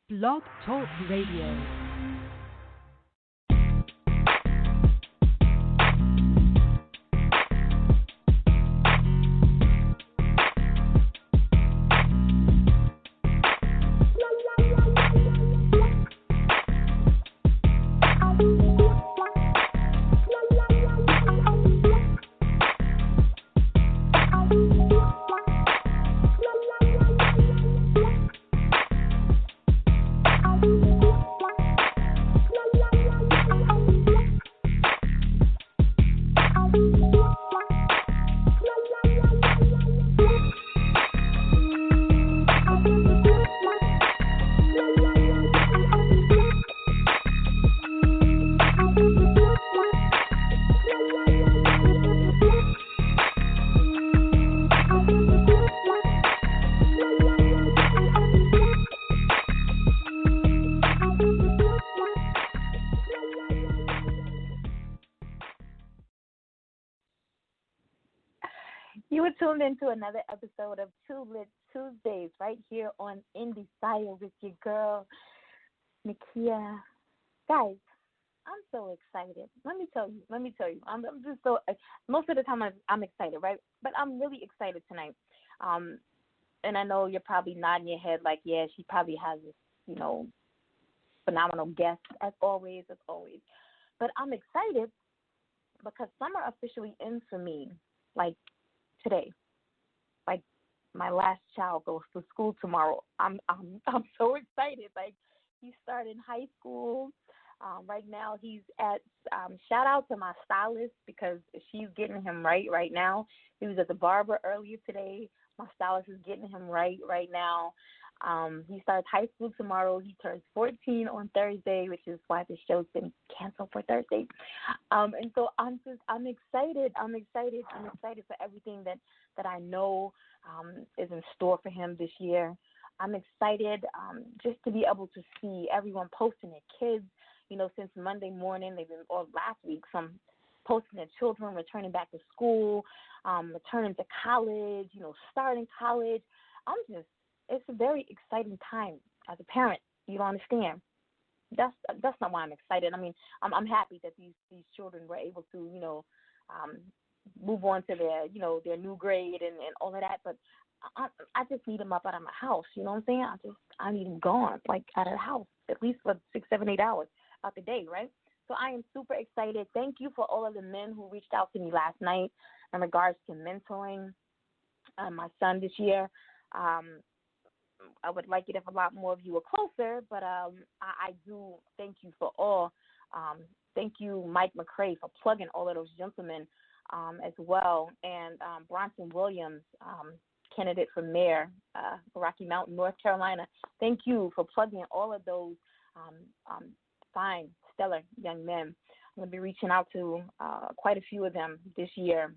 Blog Talk Radio. You were tuned into another episode of Two Lit Tuesdays right here on Endie Fiya with your girl, Nakia. Guys, I'm so excited. Let me tell you. I'm just so, most of the time I'm excited, right? But I'm really excited tonight. And I know you're probably nodding your head like, yeah, she probably has this, phenomenal guest as always. But I'm excited because summer officially ends for me, like, today. Like, my last child goes to school tomorrow. I'm so excited. Like, he's starting high school. Right now he's at shout out to my stylist because she's getting him right now. He was at the barber earlier today. My stylist is getting him right now. He starts high school tomorrow. He turns 14 on Thursday, which is why the show's been canceled for Thursday. And so I'm excited. I'm excited for everything that I know is in store for him this year. I'm excited just to be able to see everyone posting their kids. Since Monday morning, or last week, some posting their children returning back to school, returning to college, starting college. It's a very exciting time as a parent. You don't understand. That's not why I'm excited. I mean, I'm happy that these children were able to, move on to their new grade and all of that. But I just need them up out of my house. You know what I'm saying? I need them gone, like out of the house, at least for 6, 7, 8 hours out the day, right? So I am super excited. Thank you for all of the men who reached out to me last night in regards to mentoring my son this year. I would like it if a lot more of you were closer, but I do thank you for all. Thank you, Mike McCray, for plugging all of those gentlemen as well. And Bronson Williams, candidate for mayor, Rocky Mountain, North Carolina. Thank you for plugging all of those fine, stellar young men. I'm going to be reaching out to quite a few of them this year,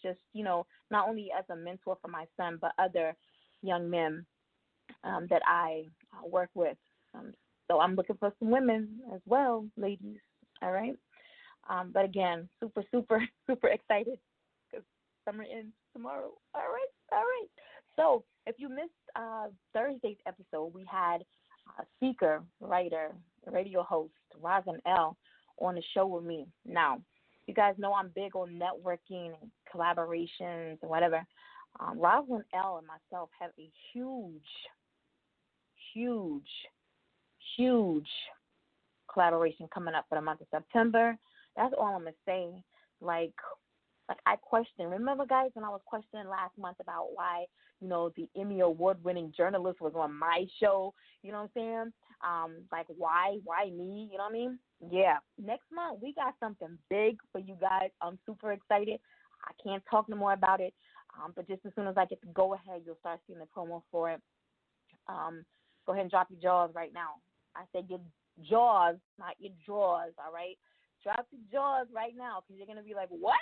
just, not only as a mentor for my son, but other young men that I work with. So I'm looking for some women as well, ladies, all right? But again, super, super, super excited because summer ends tomorrow. All right. So if you missed Thursday's episode, we had speaker, writer, radio host, Rosin L. on the show with me. Now, you guys know I'm big on networking and collaborations and whatever. Rosin L. and myself have a huge collaboration coming up for the month of September. That's all I'm going to say. Like I questioned. Remember, guys, when I was questioning last month about why, the Emmy Award-winning journalist was on my show, you know what I'm saying? Like, why me? You know what I mean? Yeah. Next month, we got something big for you guys. I'm super excited. I can't talk no more about it. But just as soon as I get the go-ahead, you'll start seeing the promo for it. Go ahead and drop your jaws right now. I said your jaws, not your drawers, all right? Drop your jaws right now because you're going to be like, what?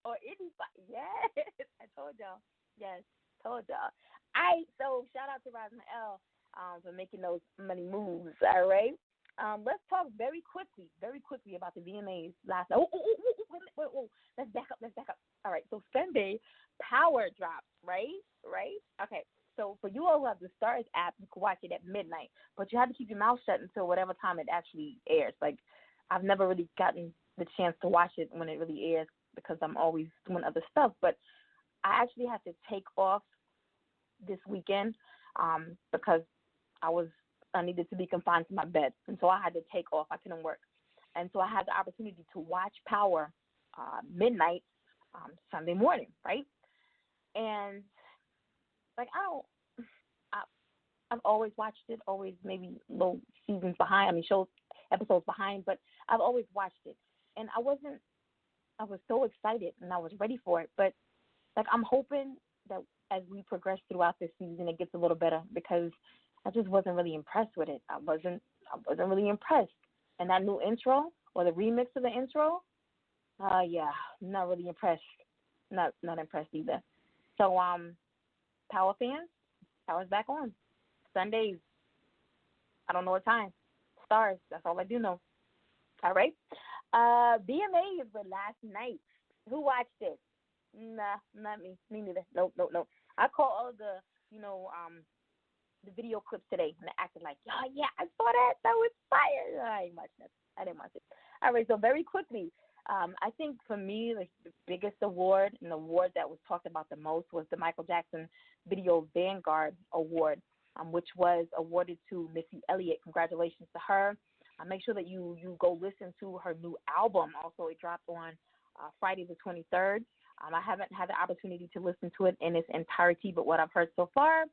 Or anybody? Yes, I told y'all. Yes, told y'all. All right, so shout out to Rosin L. For making those money moves, all right? Let's talk very quickly about the VMAs last night. Wait. Let's back up. All right, so Sunday, Power dropped, right? Okay. So for you all who have the Stars app, you can watch it at midnight, but you have to keep your mouth shut until whatever time it actually airs. Like, I've never really gotten the chance to watch it when it really airs because I'm always doing other stuff. But I actually had to take off this weekend because I needed to be confined to my bed, and so I had to take off. I couldn't work, and so I had the opportunity to watch Power midnight Sunday morning, right? And like I've always watched it, always maybe low seasons behind. I mean, shows episodes behind, but I've always watched it, and I was so excited and I was ready for it. But like, I'm hoping that as we progress throughout this season, it gets a little better because I just wasn't really impressed with it. I wasn't really impressed. And that new intro or the remix of the intro, yeah, not really impressed. Not impressed either. So Power fans, Power's back on Sundays. I don't know what time. Stars. That's all I do know. All right. BMAs were last night. Who watched it? Nah, not me. Me neither. Nope. I caught all the, the video clips today, and I acted like, oh, yeah, I saw that. That was fire. I didn't watch it. All right, so very quickly, I think for me, like, the biggest award and the award that was talked about the most was the Michael Jackson Video Vanguard Award, which was awarded to Missy Elliott. Congratulations to her. Make sure that you go listen to her new album. Also, it dropped on Friday the 23rd. I haven't had the opportunity to listen to it in its entirety, but what I've heard so far,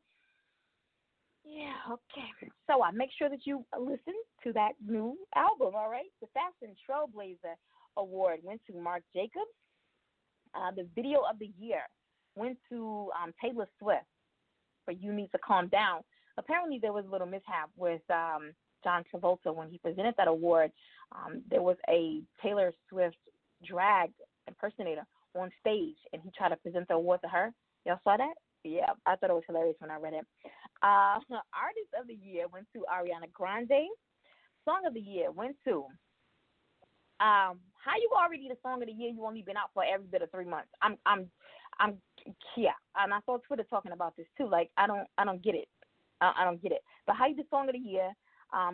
yeah, okay. So I make sure that you listen to that new album, all right? The Fashion Trailblazer Award went to Marc Jacobs. The Video of the Year went to Taylor Swift for You Need to Calm Down. Apparently there was a little mishap with John Travolta when he presented that award. There was a Taylor Swift drag impersonator on stage, and he tried to present the award to her. Y'all saw that? Yeah, I thought it was hilarious when I read it. Artist of the Year went to Ariana Grande. Song of the Year went to how you already the Song of the Year? You only been out for every bit of 3 months. I'm yeah, and I saw Twitter talking about this too. Like, I don't get it. I don't get it. But how you the Song of the Year?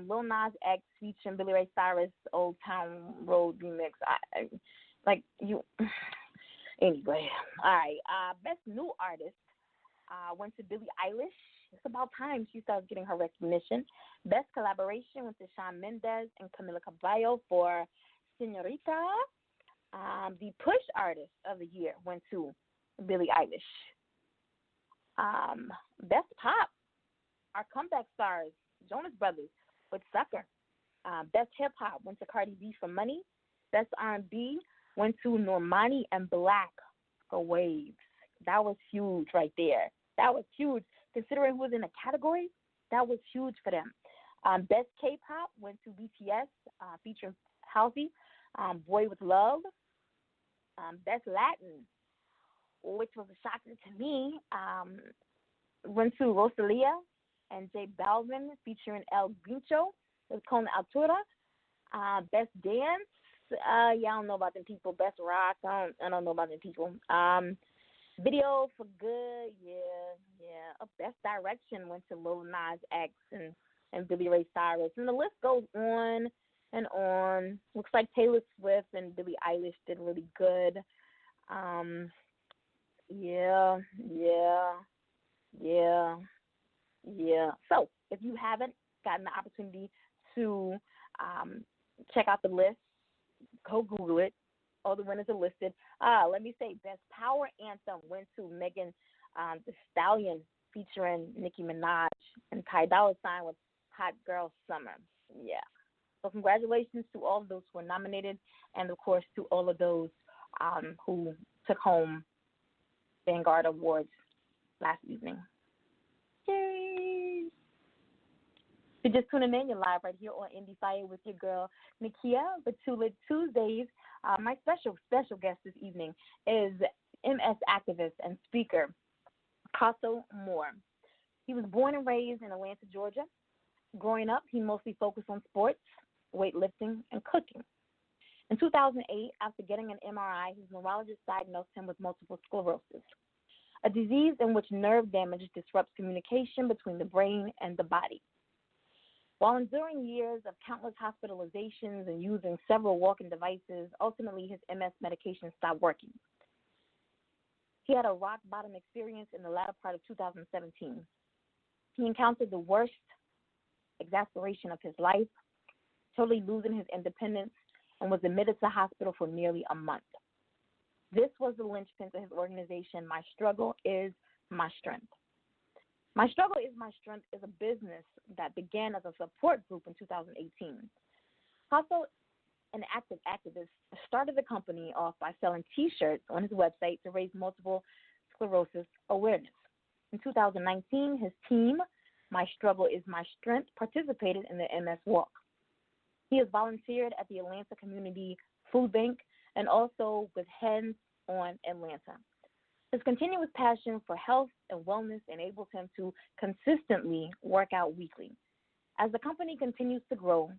Lil Nas X featuring Billy Ray Cyrus, Old Town Road remix. Like you. Anyway, all right. Best New Artist went to Billie Eilish. It's about time she starts getting her recognition. Best Collaboration went to Shawn Mendes and Camila Cabello for Señorita. The Push Artist of the Year went to Billie Eilish. Best Pop, our comeback stars, Jonas Brothers with Sucker. Best Hip Hop went to Cardi B for Money. Best R&B went to Normani and Black for Waves. That was huge right there. That was huge. Considering who was in the category, that was huge for them. Best K-pop went to BTS featuring Halsey, Boy With Love. Best Latin, which was a shocker to me, went to Rosalia and J Balvin featuring El Grincho with Con Altura. Best Dance, yeah, I don't know about them people. Best Rock, I don't know about them people. Video for Good, yeah. Best Direction went to Lil Nas X and Billy Ray Cyrus. And the list goes on and on. Looks like Taylor Swift and Billie Eilish did really good. Yeah. So if you haven't gotten the opportunity to check out the list, go Google it. All the winners are listed. Let me say, Best Power Anthem went to Megan Thee Stallion featuring Nicki Minaj and Ty Dolla $ign with Hot Girl Summer. Yeah. So congratulations to all of those who were nominated, and of course to all of those who took home Vanguard Awards last evening. Yay! If you're just tuning in, you're live right here on Endie Fiya with your girl, Nakia, for Two Lit Tuesdays. My special guest this evening is MS activist and speaker, Causso Moore. He was born and raised in Atlanta, Georgia. Growing up, he mostly focused on sports, weightlifting, and cooking. In 2008, after getting an MRI, his neurologist diagnosed him with multiple sclerosis. a disease in which nerve damage disrupts communication between the brain and the body. While enduring years of countless hospitalizations and using several walking devices, ultimately his MS medication stopped working. He had a rock-bottom experience in the latter part of 2017. He encountered the worst exacerbation of his life, totally losing his independence, and was admitted to the hospital for nearly a month. This was the linchpin to his organization, My Struggle is My Strength. My Struggle is My Strength is a business that began as a support group in 2018. Causso, an active activist, started the company off by selling T-shirts on his website to raise multiple sclerosis awareness. In 2019, his team, My Struggle is My Strength, participated in the MS Walk. He has volunteered at the Atlanta Community Food Bank and also with Hands on Atlanta. His continuous passion for health and wellness enables him to consistently work out weekly. As the company continues to grow,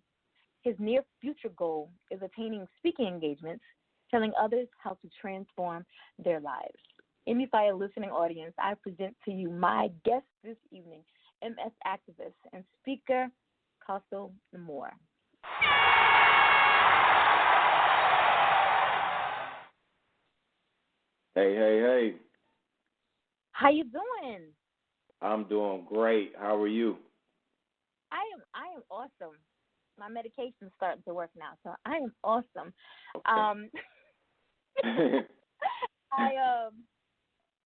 his near future goal is attaining speaking engagements, telling others how to transform their lives. Endie Fiya listening audience, I present to you my guest this evening, MS activist and speaker, Causso Moore. Hey. How you doing? I'm doing great. How are you? I am awesome. My medication's starting to work now, so I am awesome. Okay.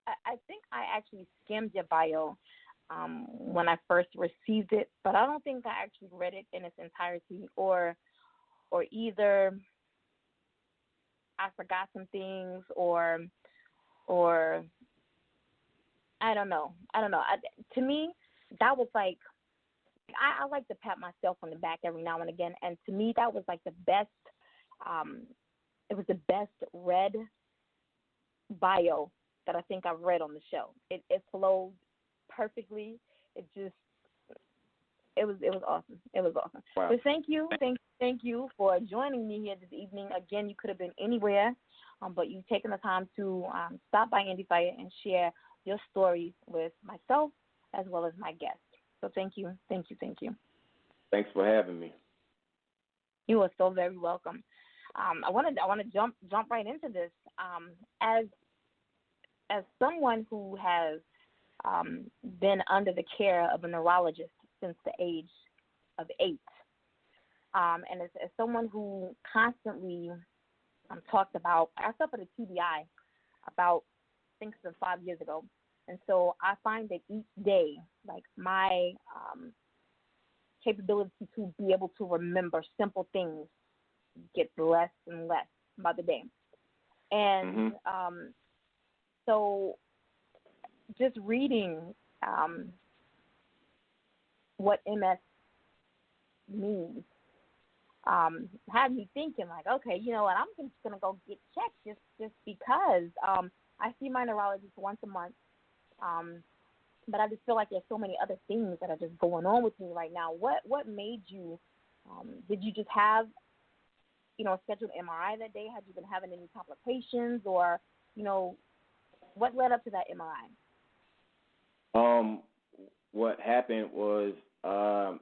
I think I actually skimmed your bio when I first received it, but I don't think I actually read it in its entirety, or either I forgot some things, or I don't know. To me, that was like, I like to pat myself on the back every now and again, and to me, that was like the best. It was the best read bio that I think I've read on the show. It flowed perfectly. It was awesome. It was awesome. Wow. So thank you for joining me here this evening. Again, you could have been anywhere, but you've taken the time to stop by Endie Fiya and share your stories with myself as well as my guests. So thank you. Thanks for having me. You are so very welcome. I want to jump right into this. As someone who has been under the care of a neurologist since the age of 8, and as someone who constantly talked about, I suffered a TBI about, I think, since 5 years ago. And so I find that each day, like, my capability to be able to remember simple things gets less and less by the day. And so just reading what MS means had me thinking, like, okay, you know what, I'm just going to go get checked just because I see my neurologist once a month. But I just feel like there's so many other things that are just going on with me right now. What made you, did you just have, a scheduled MRI that day? Had you been having any complications, or, what led up to that MRI? What happened was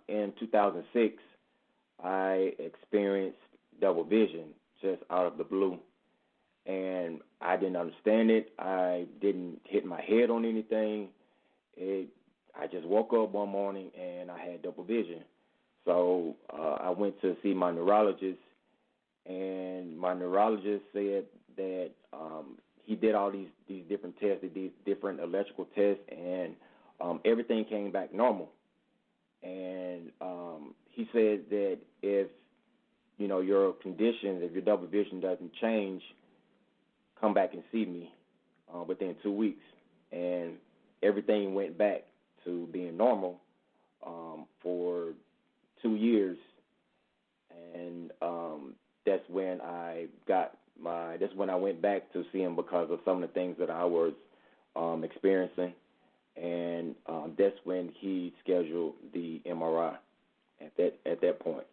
in 2006, I experienced double vision just out of the blue. And I didn't understand it. I didn't hit my head on anything. I just woke up one morning and I had double vision. So I went to see my neurologist, and my neurologist said that he did all these different tests, these different electrical tests, and everything came back normal. And he said that if, your condition, if your double vision doesn't change, come back and see me within 2 weeks. And everything went back to being normal for 2 years. And that's when I went back to see him because of some of the things that I was experiencing. And that's when he scheduled the MRI at that point.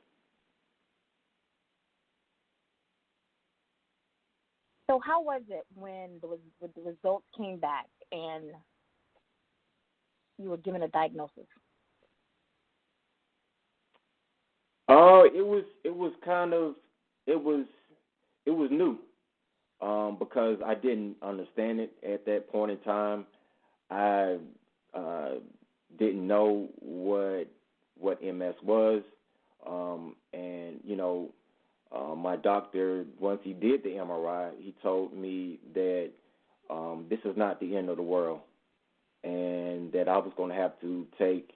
So how was it when the results came back and you were given a diagnosis? It was new, because I didn't understand it at that point in time. I didn't know what MS was, and my doctor, once he did the MRI, he told me that this is not the end of the world, and that I was going to have to take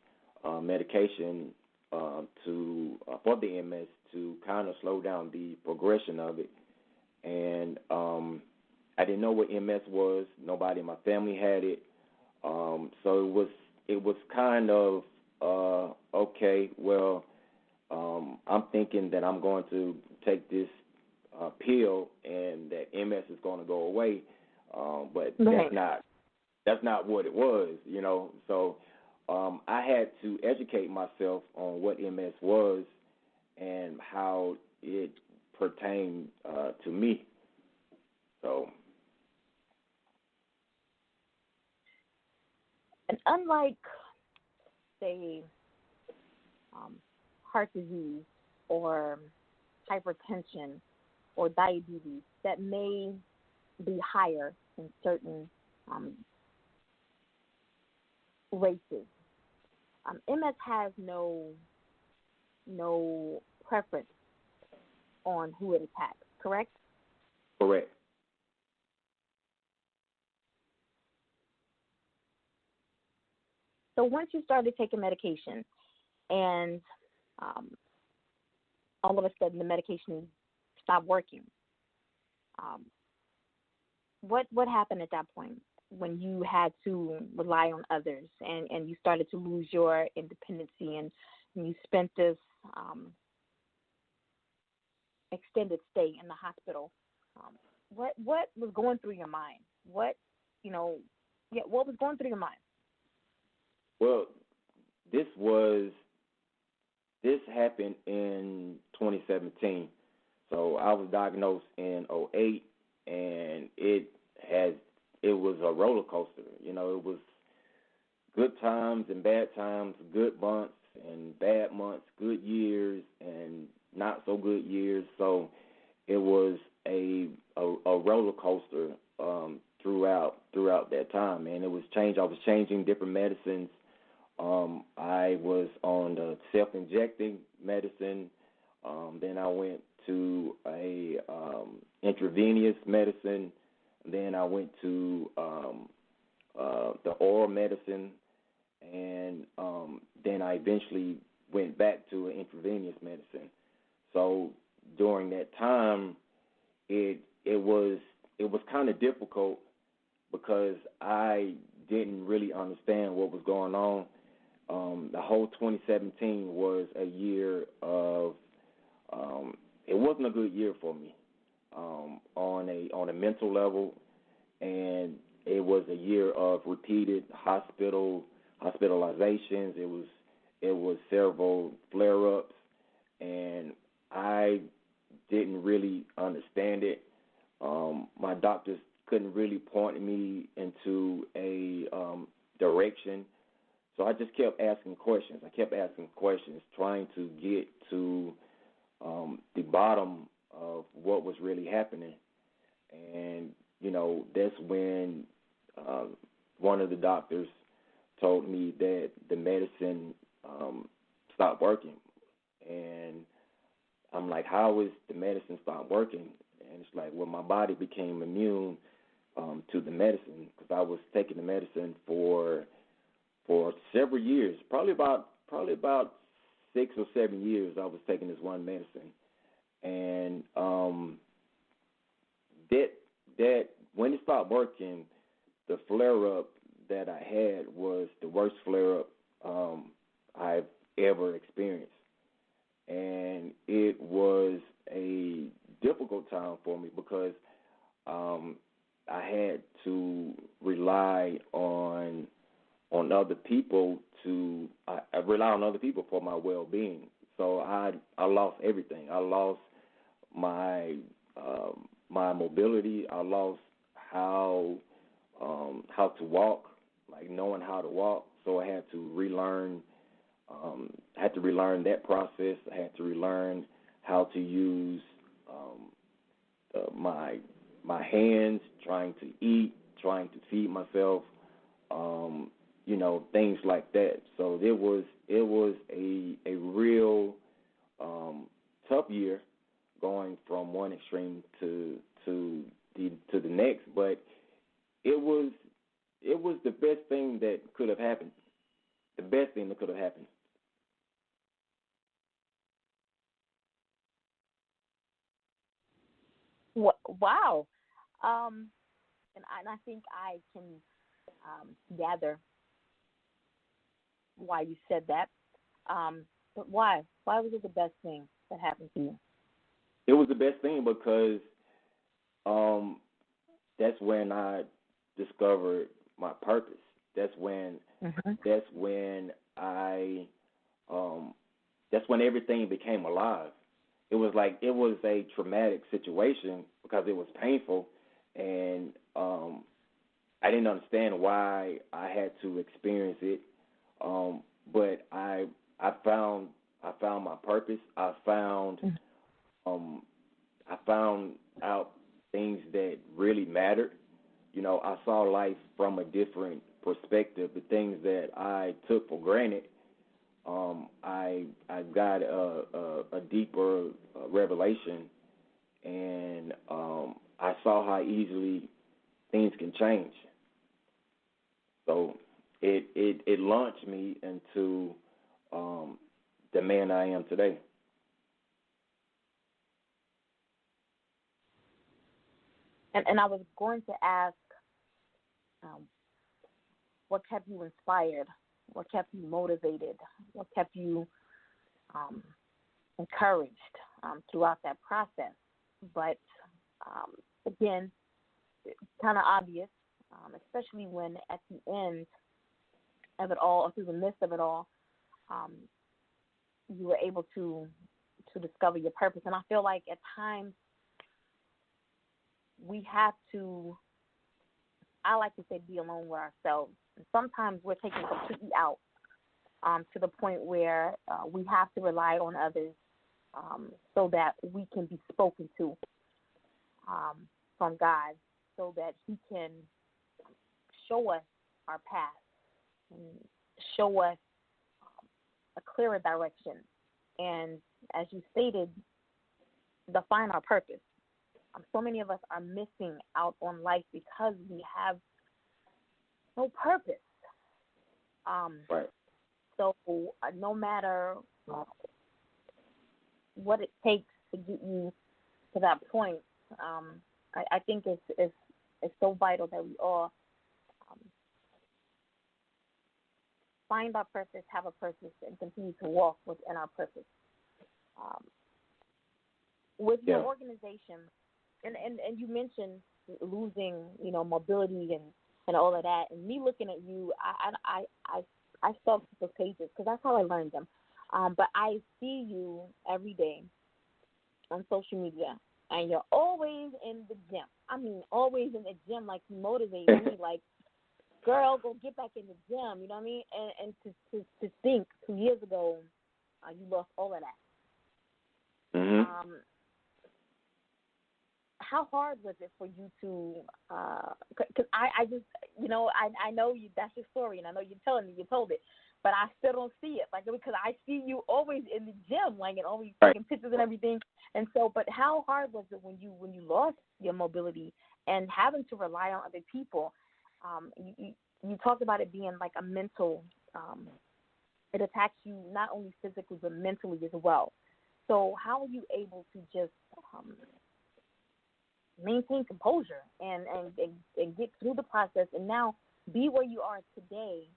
medication for the MS to kind of slow down the progression of it. And I didn't know what MS was. Nobody in my family had it. So it was kind of okay. Well, I'm thinking that I'm going to take this pill and that MS is going to go away, but right. that's not what it was, So I had to educate myself on what MS was and how it pertained to me. So. And unlike, say, heart disease or hypertension or diabetes that may be higher in certain races, MS has no preference on who it attacks, correct? Correct. So once you started taking medication and all of a sudden the medication stopped working, what happened at that point when you had to rely on others and you started to lose your independency and you spent this extended stay in the hospital? What was going through your mind? What was going through your mind? Well, this happened in 2017. So I was diagnosed in '08, and it was a roller coaster. It was good times and bad times, good months and bad months, good years and not so good years. So it was a roller coaster throughout that time, and it was change. I was changing different medicines. I was on the self-injecting medicine. Then I went to a intravenous medicine. Then I went to the oral medicine, and then I eventually went back to an intravenous medicine. So during that time, it was kind of difficult because I didn't really understand what was going on. The whole 2017 was a year of it wasn't a good year for me on a mental level, and it was a year of repeated hospitalizations. It was several flare-ups, and I didn't really understand it. My doctors couldn't really point me into a direction. So I just kept asking questions. Trying to get to the bottom of what was really happening. And, that's when one of the doctors told me that the medicine stopped working. And I'm like, how is the medicine stopped working? And it's like, well, my body became immune to the medicine because I was taking the medicine for several years, probably about 6 or 7 years. I was taking this one medicine, and that when it stopped working, the flare up that I had was the worst flare up I've ever experienced, and it was a difficult time for me because I had to rely on other people I rely on other people for my well-being. So I lost everything. I lost my my mobility. I lost how how to walk, like knowing how to walk. So I had to relearn. That process. I had to relearn how to use my hands, trying to eat, trying to feed myself, things like that. So it was a real tough year, going from one extreme to the next. But it was the best thing that could have happened. The best thing that could have happened. Wow. And I think I can gather why you said that. But why? Why was it the best thing that happened to you? It was the best thing because that's when I discovered my purpose. That's when I that's when everything became alive. It was a traumatic situation because it was painful, and I didn't understand why I had to experience it. But I found my purpose. I found out things that really mattered. I saw life from a different perspective. The things that I took for granted, I got a deeper revelation, and I saw how easily things can change. So it launched me into the man I am today. And I was going to ask, what kept you inspired? What kept you motivated? What kept you encouraged throughout that process? But again, it's kind of obvious, especially when at the end of it all, or through the midst of it all, you were able to discover your purpose. And I feel like at times we have to, I like to say, be alone with ourselves. And sometimes we're taken completely out to the point where we have to rely on others so that we can be spoken to from God, so that He can show us our path and show us a clearer direction. And as you stated, define our purpose. So many of us are missing out on life because we have no purpose. Right. So no matter what it takes to get you to that point, I think it's so vital that we all find our purpose, have a purpose, and continue to walk within our purpose. With your organization, and you mentioned losing, mobility and all of that, and me looking at you, I stalk people's pages because that's how I learned them. But I see you every day on social media, and you're always in the gym. I mean, always in the gym, like you motivate me, like, girl, go get back in the gym, you know what I mean? And to think 2 years ago, you lost all of that. Mm-hmm. How hard was it for you to, because I just, I know you, that's your story, and I know you're telling me you told it, but I still don't see it, like, because I see you always in the gym, like, and always taking pictures and everything, and so, but how hard was it when you lost your mobility and having to rely on other people? You talked about it being like a mental, it attacks you not only physically but mentally as well. So how are you able to just maintain composure and get through the process and now be where you are today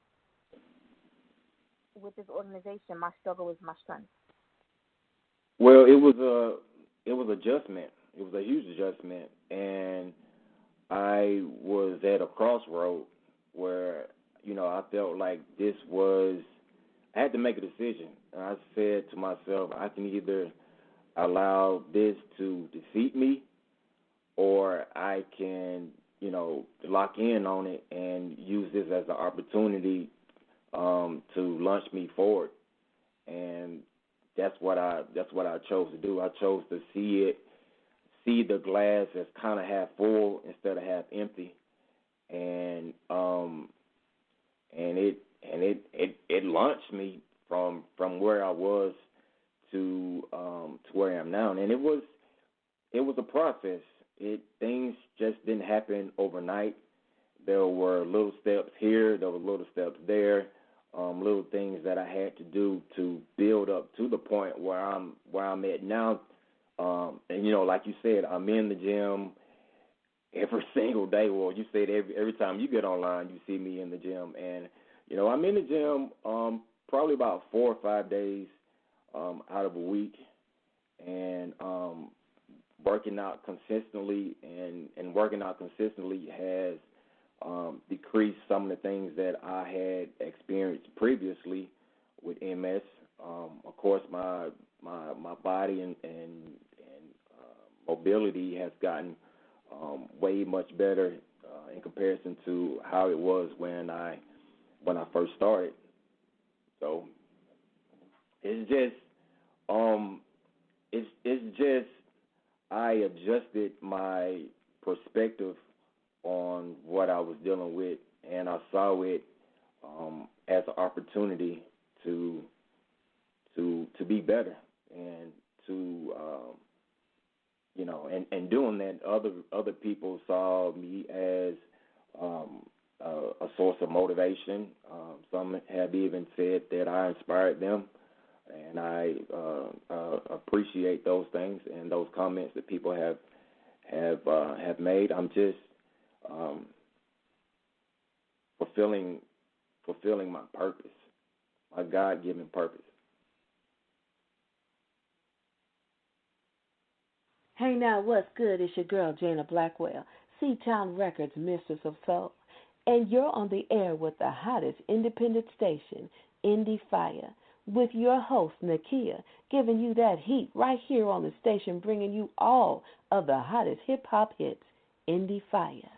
with this organization? My struggle is my strength. Well, it was adjustment. It was a huge adjustment, and I was at a crossroad where, I felt like I had to make a decision. And I said to myself, I can either allow this to defeat me, or I can lock in on it and use this as an opportunity to launch me forward. And that's what I chose to do. I chose to see the glass as kind of half full instead of half empty, and it launched me from where I was to where I am now, and it was a process. Things just didn't happen overnight. There were little steps here, there were little steps there, little things that I had to do to build up to the point where I'm at now. And like you said, I'm in the gym every single day. Well, you said every time you get online, you see me in the gym, and I'm in the gym probably about 4 or 5 days out of a week, and working out consistently. And working out consistently has decreased some of the things that I had experienced previously with MS. Of course, my body and mobility has gotten way much better in comparison to how it was when I first started. So it's just I adjusted my perspective on what I was dealing with, and I saw it as an opportunity to be better, and to and doing that, other people saw me as a source of motivation. Some have even said that I inspired them, and I appreciate those things and those comments that people have made. I'm just fulfilling my purpose, my God-given purpose. Hey now, what's good? It's your girl, Jana Blackwell, C-Town Records, Mistress of Soul. And you're on the air with the hottest independent station, Endie Fiya, with your host, Nakia, giving you that heat right here on the station, bringing you all of the hottest hip-hop hits, Endie Fiya.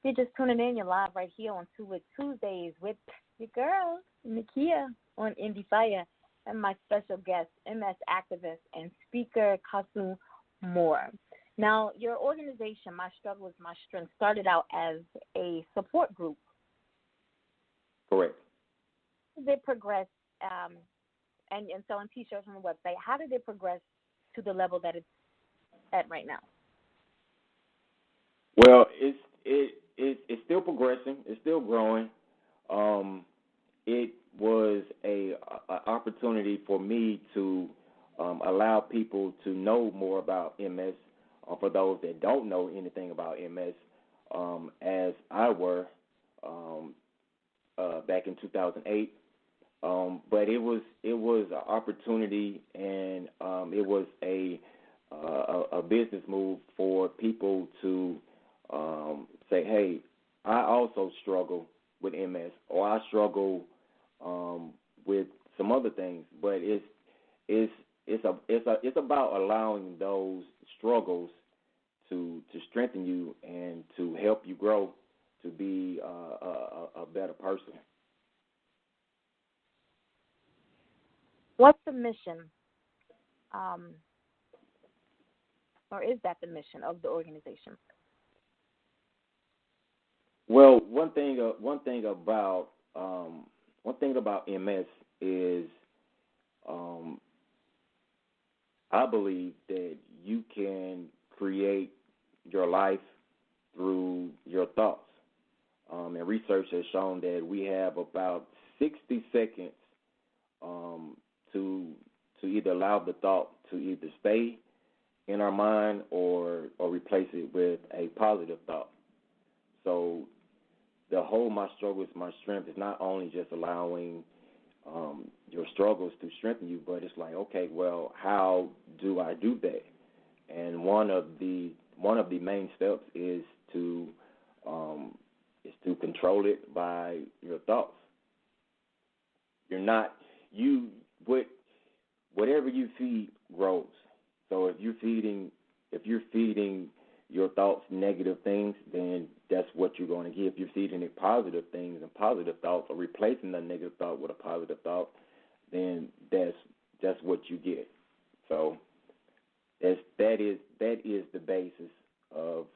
You're just tuning in. You're live right here on Two with Tuesdays with your girl, Nakia, on Endie Fiya, and my special guest, MS activist and speaker, Causso Moore. Now, your organization, My Struggle is My Strength, started out as a support group. Correct. How did it progress, and selling T-shirts on the website, how did it progress to the level that it's at right now? Well, it's still progressing. It's still growing. It was a opportunity for me to allow people to know more about MS. For those that don't know anything about MS, as I were back in 2008. But it was an opportunity, and it was a business move for people to say, hey, I also struggle with MS, or I struggle with some other things. But it's about allowing those struggles to strengthen you and to help you grow to be a better person. What's the mission, or is that the mission of the organization? Well, one thing about MS is, I believe that you can create your life through your thoughts. And research has shown that we have about 60 seconds to either allow the thought to either stay in our mind or replace it with a positive thought. So the whole My Struggle is My Strength is not only just allowing your struggles to strengthen you, but it's like, okay, well, how do I do that? And one of the main steps is to control it by your thoughts. Whatever you feed grows. So if you're feeding if you're feeding your thoughts negative things, then that's what you're going to get. If you're feeding it positive things and positive thoughts, or replacing the negative thought with a positive thought, then that's what you get. So that is the basis of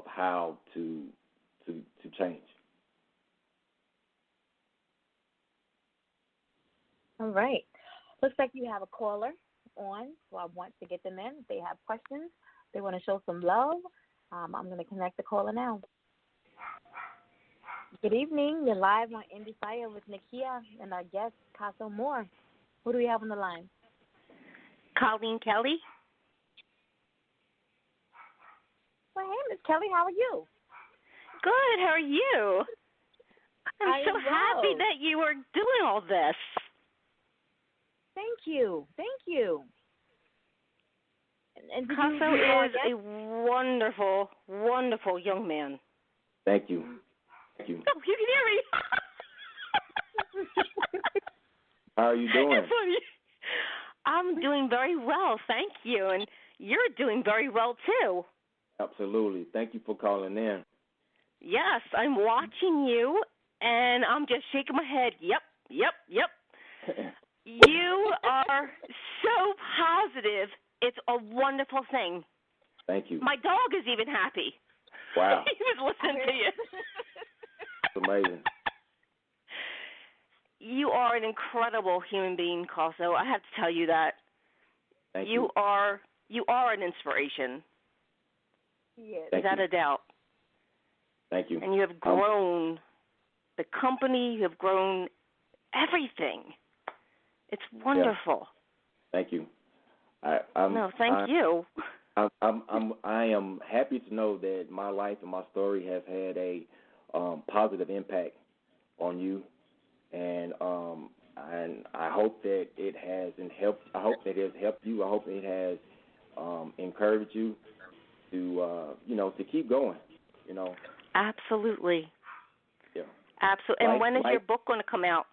how to change. All right. Looks like you have a caller on, so I want to get them in. If they have questions, they want to show some love, I'm going to connect the caller now. Good evening. You're live on Endie Fiya with Nakia and our guest, Causso Moore. Who do we have on the line? Colleen Kelly. Well, hey, Miss Kelly, how are you? Good. How are you? I'm so happy well. that you are doing all this. Thank you. And Causso is a wonderful, wonderful young man. Thank you. Oh, you can hear me. How are you doing? It's funny. I'm doing very well, thank you. And you're doing very well, too. Absolutely. Thank you for calling in. Yes, I'm watching you, and I'm just shaking my head. Yep. You are so positive. It's a wonderful thing. Thank you. My dog is even happy. Wow. He was listening to you. It's amazing. You are an incredible human being, Causso. I have to tell you that. Thank you. are an inspiration. Yes. Without a doubt. Thank you. And you have grown the company. You have grown everything. It's wonderful. Yeah. Thank you. Thank you. I am happy to know that my life and my story has had a positive impact on you, and I hope that it has helped. I hope that it has helped you. I hope it has encouraged you to to keep going. Absolutely. Yeah. Absolutely. And when is your book going to come out?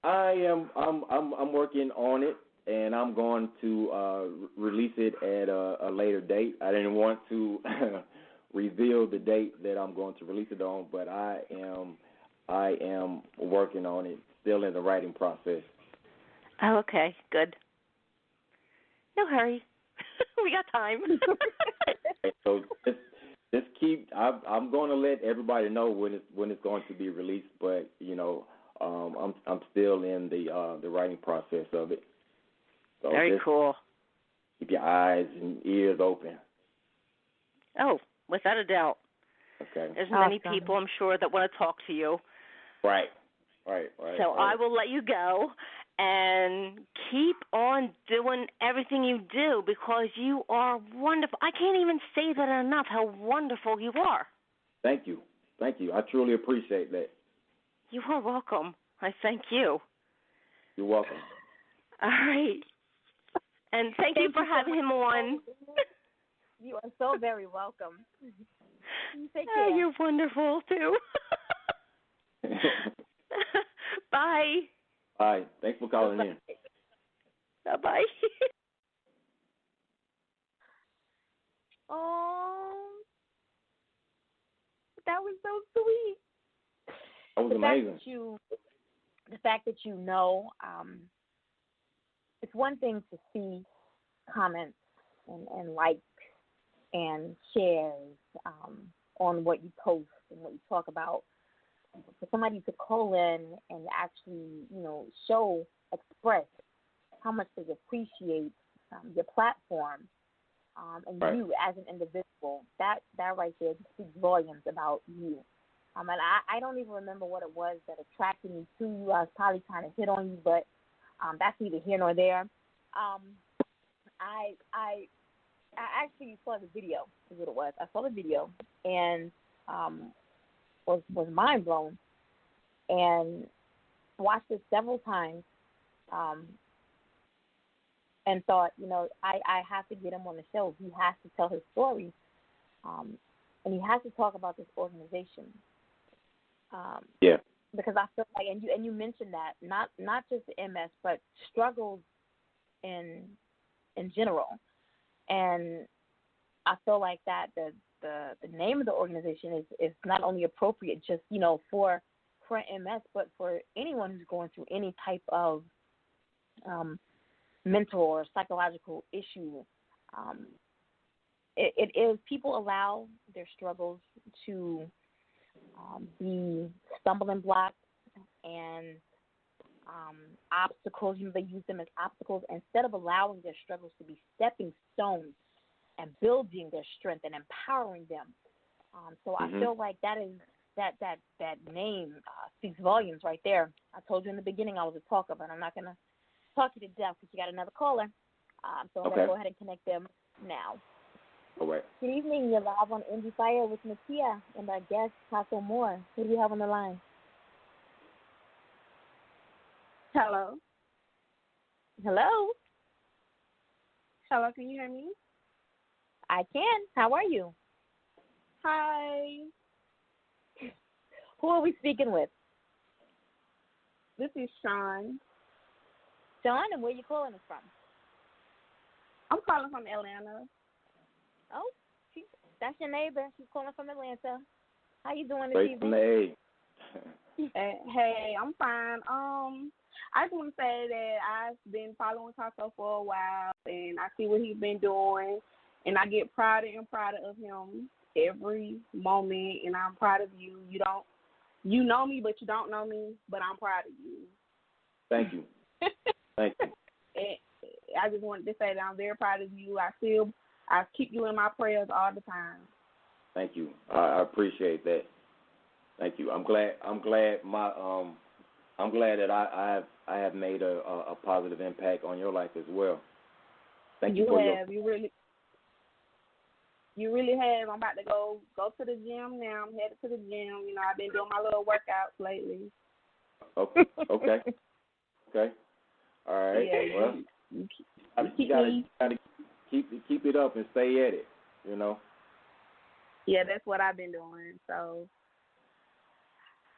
I'm working on it, and I'm going to release it at a later date. I didn't want to reveal the date that I'm going to release it on, but I am working on it, still in the writing process. Oh, okay, good. No hurry. We got time. So just keep. I'm going to let everybody know when it's going to be released, but I'm still in the writing process of it. So very cool. Keep your eyes and ears open. Oh, without a doubt. Okay. There's many people, I'm sure, that want to talk to you. Right. So I will let you go and keep on doing everything you do because you are wonderful. I can't even say that enough, how wonderful you are. Thank you. I truly appreciate that. You are welcome. I thank you. You're welcome. All right. And thank you for having him on. You are so very welcome. Take care. Oh, you're wonderful, too. Bye. Bye. Thanks for calling in. Bye-bye. Oh, that was so sweet. That was amazing. The fact that it's one thing to see comments and likes and shares on what you post and what you talk about. For somebody to call in and actually, express how much they appreciate your platform and right. you as an individual, that right there speaks volumes about you. And I don't even remember what it was that attracted me to you. I was probably trying to hit on you, but that's neither here nor there. I actually saw the video, is what it was. I saw the video and was mind blown and watched it several times and thought, I have to get him on the show. He has to tell his story, and he has to talk about this organization. Yeah. Because I feel like, and you mentioned that not just the MS, but struggles in in general. And I feel like that the name of the organization is not only appropriate just, for MS, but for anyone who's going through any type of mental or psychological issue. It is, people allow their struggles to be stumbling blocks and obstacles. They use them as obstacles instead of allowing their struggles to be stepping stones and building their strength and empowering them. So I feel like that name speaks volumes right there. I told you in the beginning I was a talker, but I'm not going to talk you to death because you got another caller. So I'm going to go ahead and connect them now. All right. Good evening. You're live on Endie Fiya with Nakia and our guest, Causso Moore. Who do we have on the line? Hello. Hello. Hello, can you hear me? I can. How are you? Hi. Who are we speaking with? This is Sean. Sean, and where you calling us from? I'm calling from Atlanta. Oh, that's your neighbor. She's calling from Atlanta. How you doing this Straight evening? from the A. Hey, I'm fine. I just want to say that I've been following Causso for a while, and I see what he's been doing, and I get prouder and prouder of him every moment, and I'm proud of you. You know me, but you don't know me, but I'm proud of you. Thank you. Thank you. And I just wanted to say that I'm very proud of you. I keep you in my prayers all the time. Thank you. I appreciate that. Thank you. I'm glad that I have made a positive impact on your life as well. Thank you. You really have. I'm about to go to the gym now. I'm headed to the gym. I've been doing my little workouts lately. Okay. Okay. All right. Yeah, well, you gotta keep it up and stay at it. Yeah, that's what I've been doing. So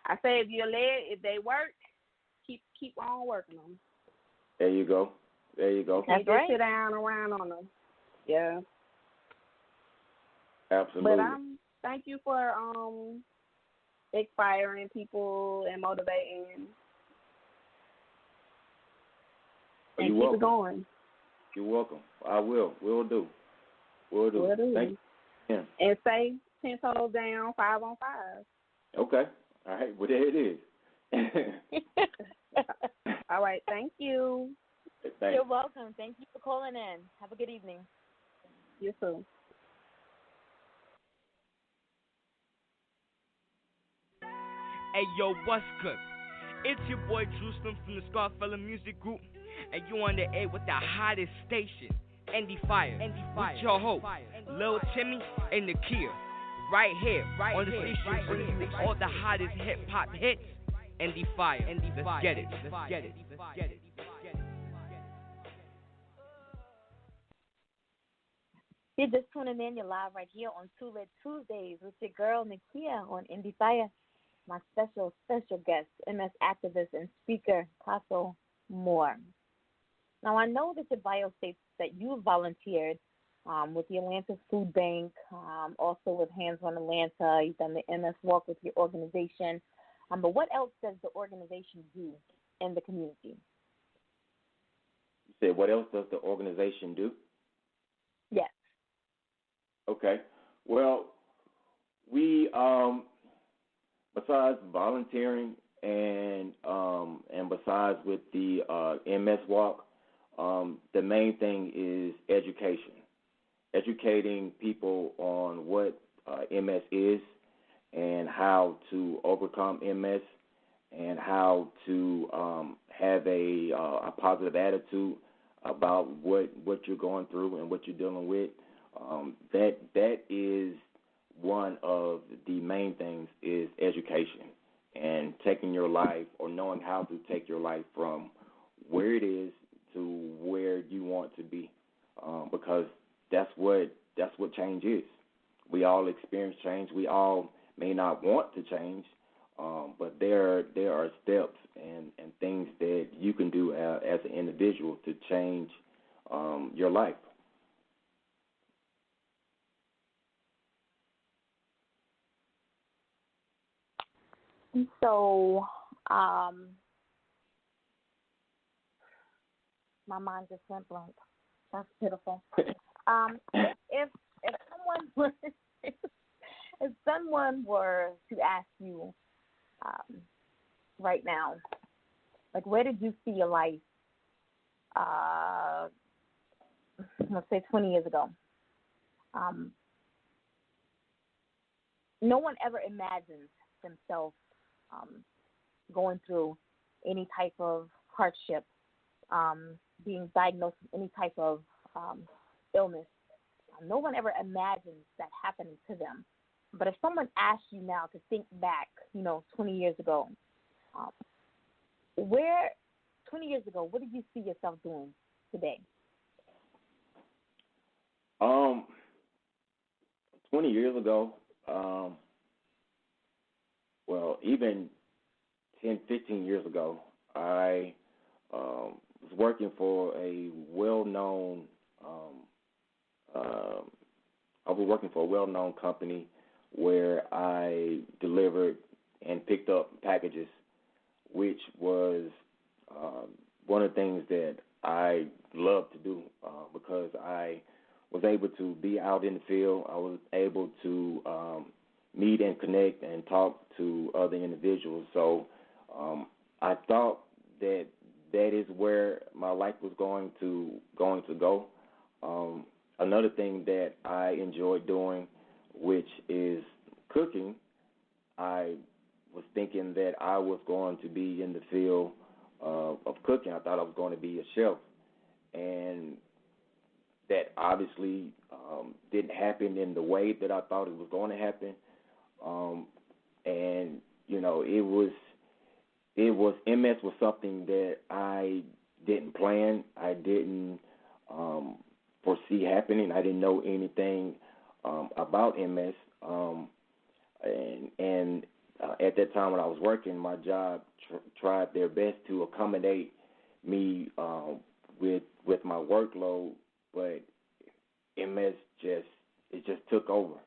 I say, if they work, keep on working them. There you go. That's right. Just sit down around on them. Yeah. Absolutely. But thank you for inspiring people and motivating. And You're keep welcome. it going. You're welcome. I will. We'll do. Thank you. Yeah. And say 10 toes down, 5 on 5. Okay. All right. Well, there it is. All right. Thank you. Thanks. You're welcome. Thank you for calling in. Have a good evening. You too. Hey yo, what's good? It's your boy Jerusalem from the Scarfella Music Group, and you on the air with the hottest station, Endie Fiya, with your host, Lil Timmy and Nakia, right here on the station bringing you all the hottest hip hop hits. Endie Fiya, let's get it. You're just tuning in. You're live right here on Two Lit Tuesdays with your girl Nakia on Endie Fiya. My special guest, MS activist and speaker, Causso Moore. Now, I know that your bio states that you volunteered with the Atlanta Food Bank, also with Hands on Atlanta. You've done the MS Walk with your organization. But what else does the organization do in the community? You said, what else does the organization do? Yes. Okay. Well, we besides volunteering and besides with the MS Walk, the main thing is education. Educating people on what MS is and how to overcome MS and how to have a positive attitude about what you're going through and what you're dealing with. That is one of the main things is education and taking your life or knowing how to take your life from where it is to where you want to be, because that's what change is. We all experience change. We all may not want to change, but there are steps and things that you can do as an individual to change your life. So, my mind just went blank. That's pitiful. If someone were if someone were to ask you right now, like, where did you see your life? Let's say 20 years ago. No one ever imagines themselves going through any type of hardship, being diagnosed with any type of illness. No one ever imagines that happening to them. But if someone asked you now to think back, 20 years ago, where 20 years ago, what did you see yourself doing today? 20 years ago, well, even 10, 15 years ago, I was working for a well-known company where I delivered and picked up packages, which was one of the things that I love to do because I was able to be out in the field. I was able to meet and connect and talk to other individuals. So I thought that is where my life was going to go. Another thing that I enjoyed doing, which is cooking, I was thinking that I was going to be in the field of cooking. I thought I was going to be a chef, and that obviously didn't happen in the way that I thought it was going to happen. And it was MS was something that I didn't plan. I didn't foresee happening. I didn't know anything about MS. And at that time when I was working, my job tried their best to accommodate me with my workload, but MS just took over,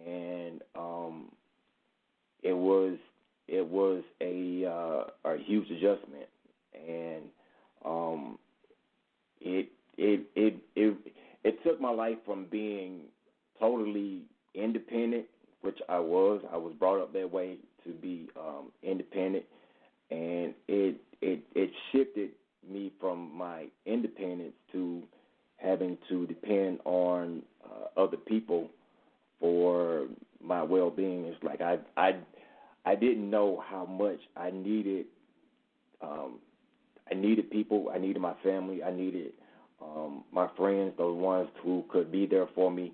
and it was a huge adjustment, and it took my life from being totally independent, which I was brought up that way to be independent, and it shifted me from my independence to having to depend on other people for my well-being. It's like I didn't know how much I needed. I needed people. I needed my family. I needed my friends, those ones who could be there for me.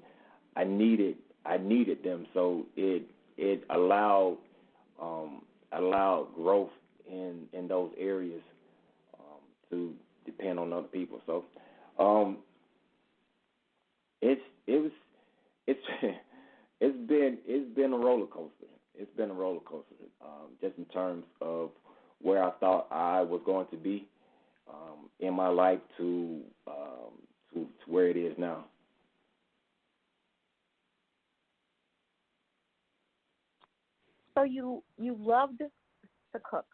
I needed them. So it allowed growth in those areas to depend on other people. So it's been a roller coaster. It's been a roller coaster, just in terms of where I thought I was going to be in my life to where it is now. So you loved to cook.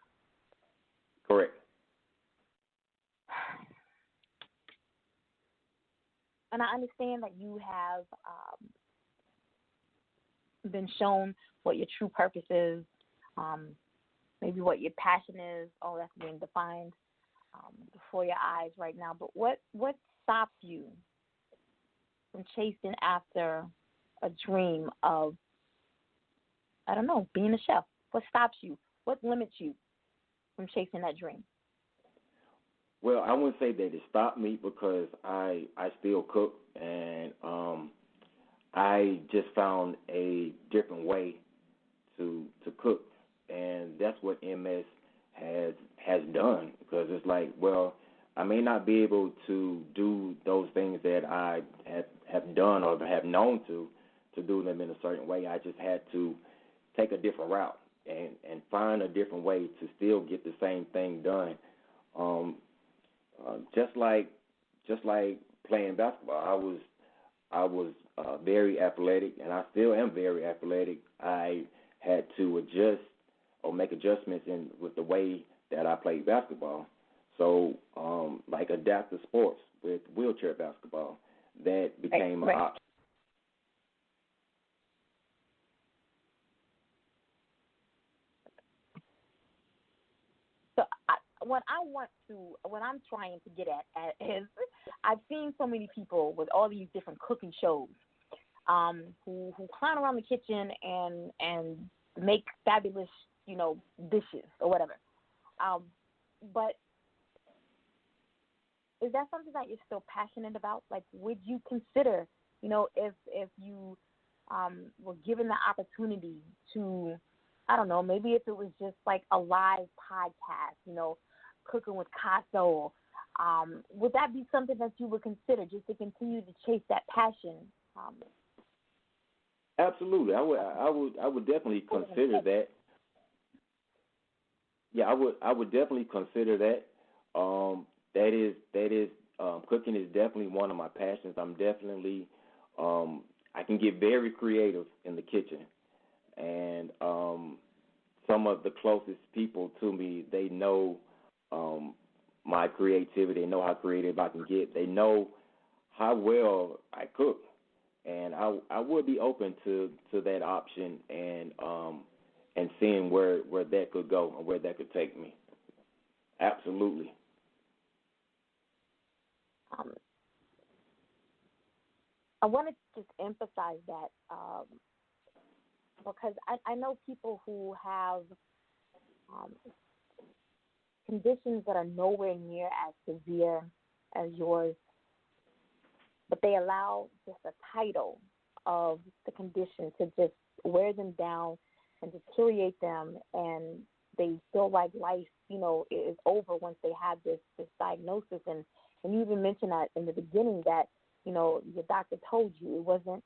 Correct. And I understand that you have been shown what your true purpose is, maybe what your passion is. All that's being defined before your eyes right now. But what stops you from chasing after a dream of, I don't know, being a chef? What stops you? What limits you from chasing that dream? Well, I wouldn't say that it stopped me because I still cook, and I just found a different way to cook, and that's what MS has done. Because it's like, well, I may not be able to do those things that I have done or have known to do them in a certain way. I just had to take a different route and find a different way to still get the same thing done. Just like just like playing basketball. I was very athletic, and I still am very athletic. I had to adjust or make adjustments in with the way that I played basketball. So, like adaptive sports with wheelchair basketball, that became an option. So what I'm trying to get at is, I've seen so many people with all these different cooking shows, who clown around the kitchen and make fabulous, dishes or whatever. But is that something that you're still passionate about? Like, would you consider, if you were given the opportunity to, I don't know, maybe if it was just like a live podcast, cooking with Causso, would that be something that you would consider just to continue to chase that passion? Absolutely, I would definitely consider that. Yeah, I would definitely consider that. That is cooking is definitely one of my passions. I'm definitely I can get very creative in the kitchen, and some of the closest people to me, they know my creativity. They know how creative I can get. They know how well I cook, and I would be open to that option and seeing where that could go and where that could take me. Absolutely. I want to just emphasize that because I know people who have conditions that are nowhere near as severe as yours, but they allow just the title of the condition to just wear them down and deteriorate them, and they feel like life, is over once they have this diagnosis. And you even mentioned that in the beginning that, your doctor told you it wasn't,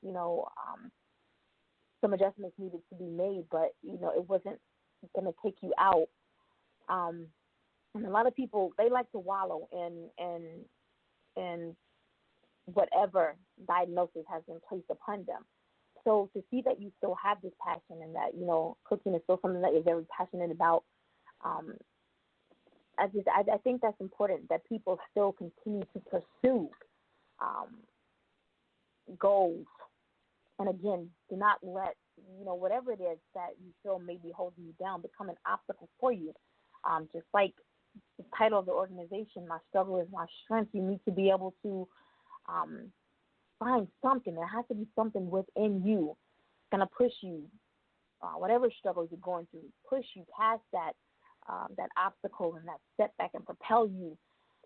some adjustments needed to be made, but, it wasn't going to take you out. And a lot of people, they like to wallow in whatever diagnosis has been placed upon them. So to see that you still have this passion and that, cooking is still something that you're very passionate about, I think that's important, that people still continue to pursue goals. And again, do not let, whatever it is that you feel may be holding you down become an obstacle for you. Just like the title of the organization, My Struggle is My Strength, you need to be able to find something. There has to be something within you going to push you, whatever struggles you're going through, push you past that obstacle and that setback and propel you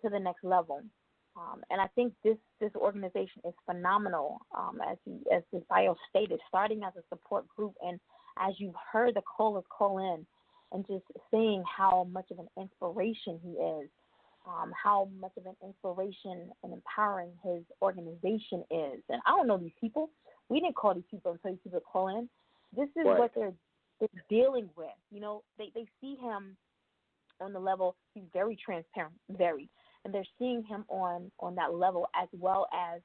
to the next level. And I think this organization is phenomenal, as the bio stated, starting as a support group. And as you've heard the callers call in and just seeing how much of an inspiration he is, how much of an inspiration and empowering his organization is. And I don't know these people. We didn't call these people until these people call in. This is right. What they're dealing with. They see him on the level. He's very transparent, very. And they're seeing him on that level, as well as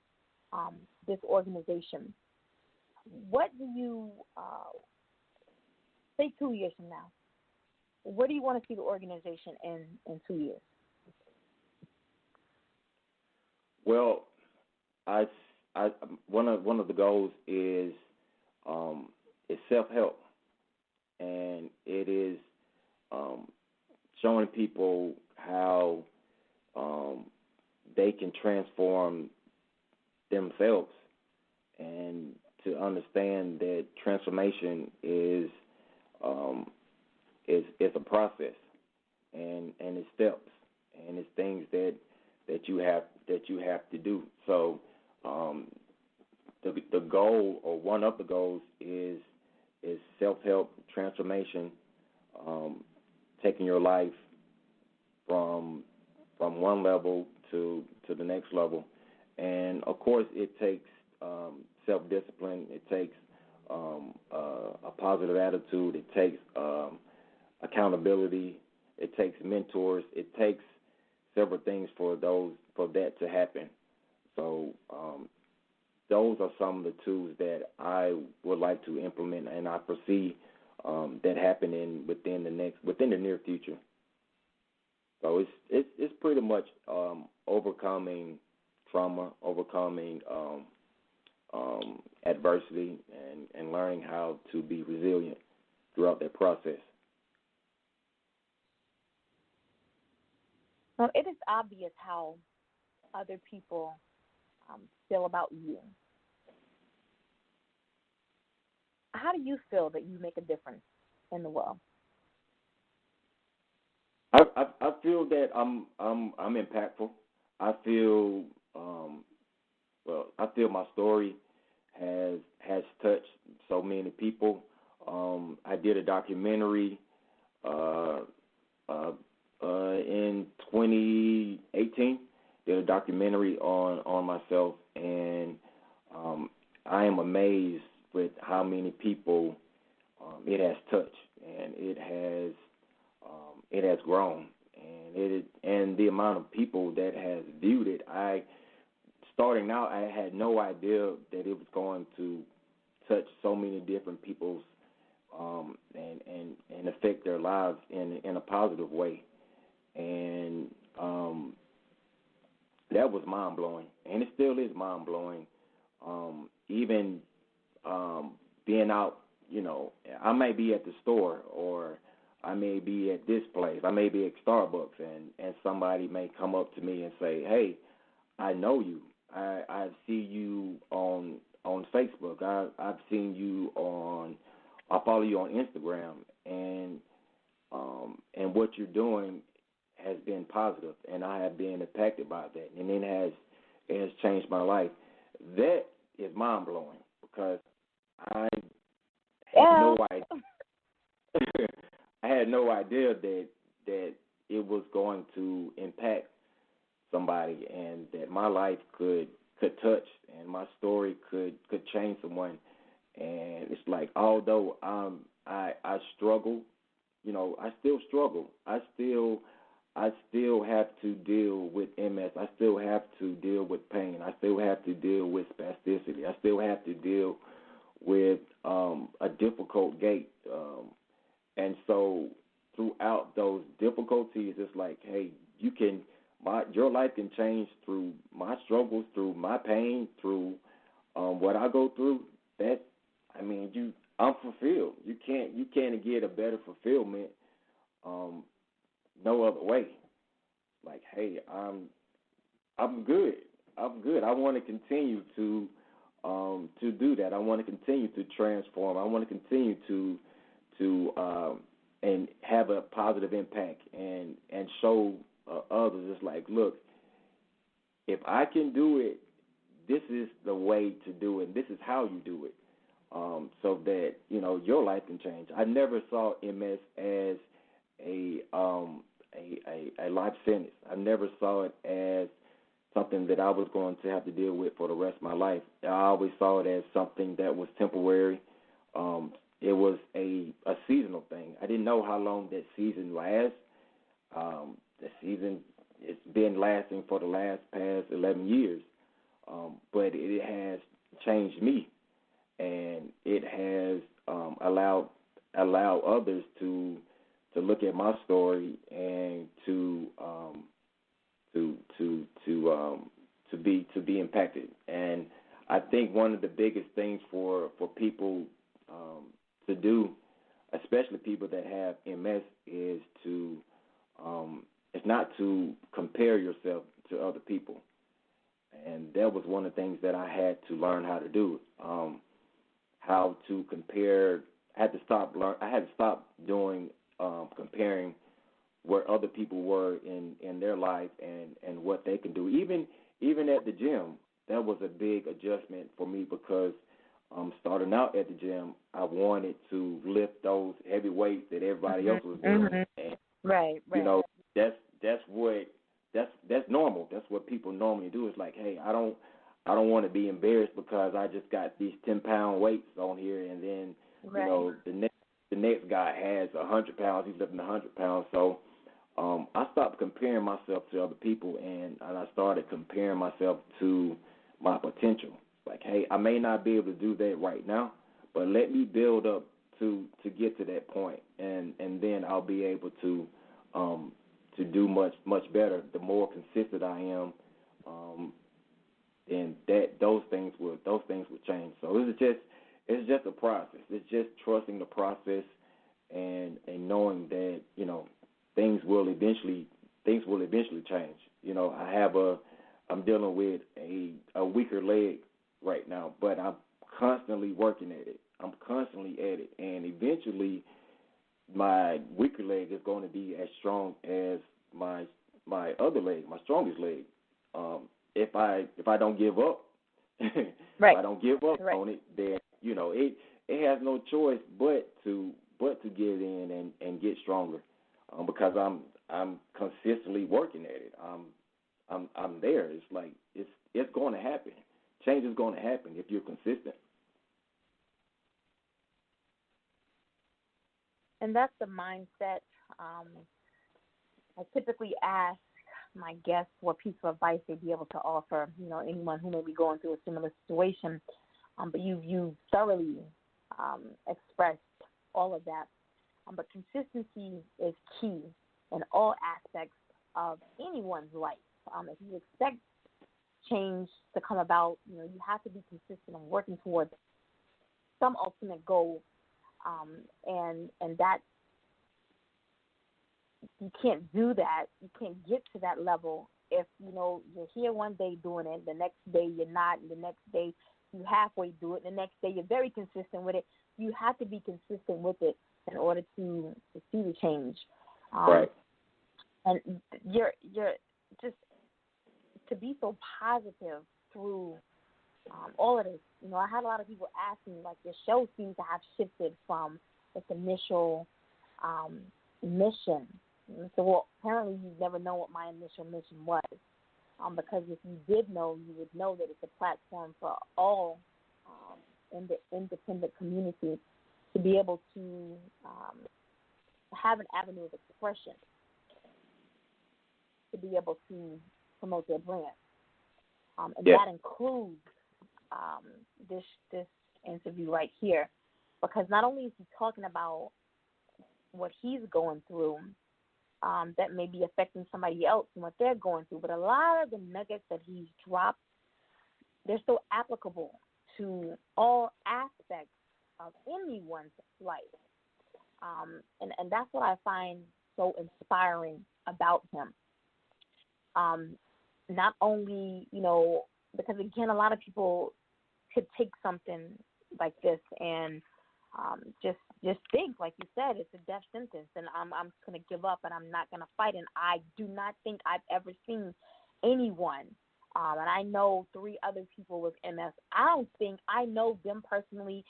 this organization. What do you, say 2 years from now, where do you want to see the organization in 2 years? Well, one of the goals is self-help, and it is showing people how they can transform themselves, and to understand that transformation is a process, and it's steps, and it's things that you have to do. So the goal, or one of the goals, is self-help, transformation, taking your life from one level to the next level. And of course it takes self-discipline, it takes a positive attitude, it takes accountability, it takes mentors, it takes several things for that to happen. So those are some of the tools that I would like to implement, and I foresee that happening within the near future. So it's pretty much overcoming trauma, overcoming adversity, and learning how to be resilient throughout that process. Well, it is obvious how other people feel about you. How do you feel that you make a difference in the world? I feel that I'm impactful. I feel I feel my story has touched so many people. I did a documentary in 2018. Did a documentary on myself, and I am amazed with how many people it has touched, and it has grown, and the amount of people that has viewed it. Starting out, I had no idea that it was going to touch so many different people's and affect their lives in a positive way, and that was mind blowing, and it still is mind blowing. Even being out, I may be at the store, or I may be at this place, I may be at Starbucks, and somebody may come up to me and say, "Hey, I know you. I see you on Facebook. I've seen you I follow you on Instagram, and what you're doing has been positive, and I have been impacted by that, and it has changed my life." That is mind blowing, because I had no idea. I had no idea that it was going to impact somebody, and that my life could touch, and my story could change someone. And it's like, although I struggle, I still struggle. I still have to deal with MS. I still have to deal with pain. I still have to deal with spasticity. I still have to deal with a difficult gait. And so throughout those difficulties, it's like, hey, your life can change through my struggles, through my pain, through what I go through. I'm fulfilled. You can't get a better fulfillment no other way. Like, hey, I'm good. I'm good. I want to continue to do that. I want to continue to transform. I want to continue to and have a positive impact and show others. It's like, look, if I can do it, this is the way to do it. This is how you do it, so that your life can change. I never saw MS as a life sentence. I never saw it as something that I was going to have to deal with for the rest of my life. I always saw it as something that was temporary. It was a seasonal thing. I didn't know how long that season lasts. The season, it's been lasting for the past 11 years. But it has changed me, and it has allowed others to look at my story and to be impacted. And I think one of the biggest things for people to do, especially people that have MS, is it's not to compare yourself to other people. And that was one of the things that I had to learn how to do. How to compare. I had to stop doing comparing where other people were in their life and what they can do. Even at the gym, that was a big adjustment for me, because starting out at the gym, I wanted to lift those heavy weights that everybody else was doing. And, right. That's normal. That's what people normally do. It's like, hey, I don't want to be embarrassed because I just got these 10-pound weights on here, and then the next guy has 100 pounds. He's lifting 100 pounds. So I stopped comparing myself to other people, and I started comparing myself to my potential. Like, hey, I may not be able to do that right now, but let me build up to get to that point, and then I'll be able to do much better. The more consistent I am, then those things will change. So it's just a process. It's just trusting the process and knowing that, you know, things will eventually change. You know, I'm dealing with a weaker leg right now, but I'm constantly working at it. I'm constantly at it, and eventually my weaker leg is going to be as strong as my other leg, my strongest leg. If I don't give up, right. if I don't give up right. on it, then, you know, it has no choice but to get in and get stronger, because I'm consistently working at it. I'm there. It's like it's going to happen. Change is going to happen if you're consistent. And that's the mindset. I typically ask my guests what piece of advice they'd be able to offer, you know, anyone who may be going through a similar situation. But you thoroughly expressed all of that. But consistency is key in all aspects of anyone's life. If you expect change to come about, you know, you have to be consistent and working towards some ultimate goal. And that you can't do that. You can't get to that level if, you know, you're here one day doing it, the next day you're not, and the next day you halfway do it, the next day you're very consistent with it. You have to be consistent with it in order to see the change. Right. And you're just to be so positive through all of this. You know, I had a lot of people ask me, like, your show seems to have shifted from its initial mission. And so, well, apparently you've never known what my initial mission was, because if you did know, you would know that it's a platform for all in the independent community to be able to have an avenue of expression, to be able to promote their brand. And that includes this interview right here, because not only is he talking about what he's going through that may be affecting somebody else and what they're going through, but a lot of the nuggets that he's dropped, they're so applicable to all aspects of anyone's life. And that's what I find so inspiring about him. Not only, you know, because again, a lot of people could take something like this and just think, like you said, it's a death sentence, and I'm just going to give up and I'm not going to fight. And I do not think I've ever seen anyone, and I know 3 other people with MS. I don't think I know them personally.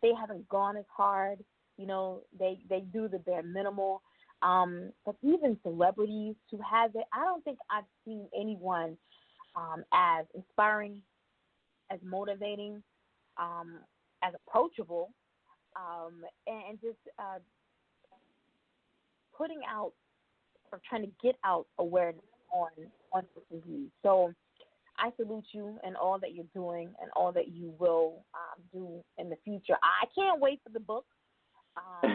They haven't gone as hard. You know, they do the bare minimal. But even celebrities who have it, I don't think I've seen anyone as inspiring, as motivating, as approachable, and just putting out or trying to get out awareness on this disease. So I salute you and all that you're doing and all that you will do in the future. I can't wait for the book. As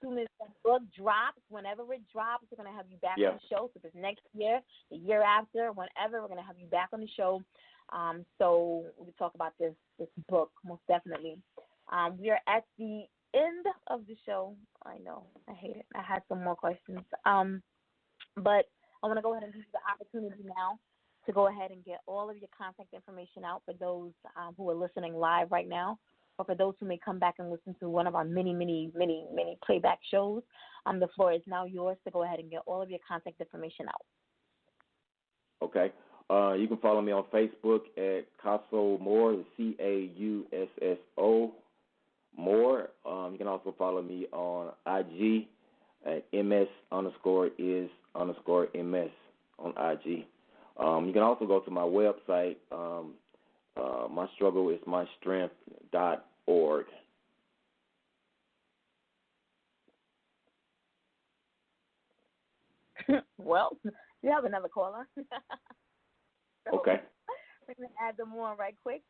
soon as the book drops, whenever it drops, we're going to have you back on the show. So if it's next year, the year after, whenever, we're going to have you back on the show. So we can talk about this book, most definitely. We are at the end of the show. I know, I hate it. I had some more questions. But I want to go ahead and give you the opportunity now to go ahead and get all of your contact information out for those who are listening live right now, or for those who may come back and listen to one of our many playback shows. The floor is now yours to go ahead and get all of your contact information out. Okay. You can follow me on Facebook at Causso Moore, Causso Moore. You can also follow me on IG at MS_is_MS on IG. You can also go to my website, mystruggleismystrength.org. Well, you have another caller. So, Okay. we're going to add them on right quick.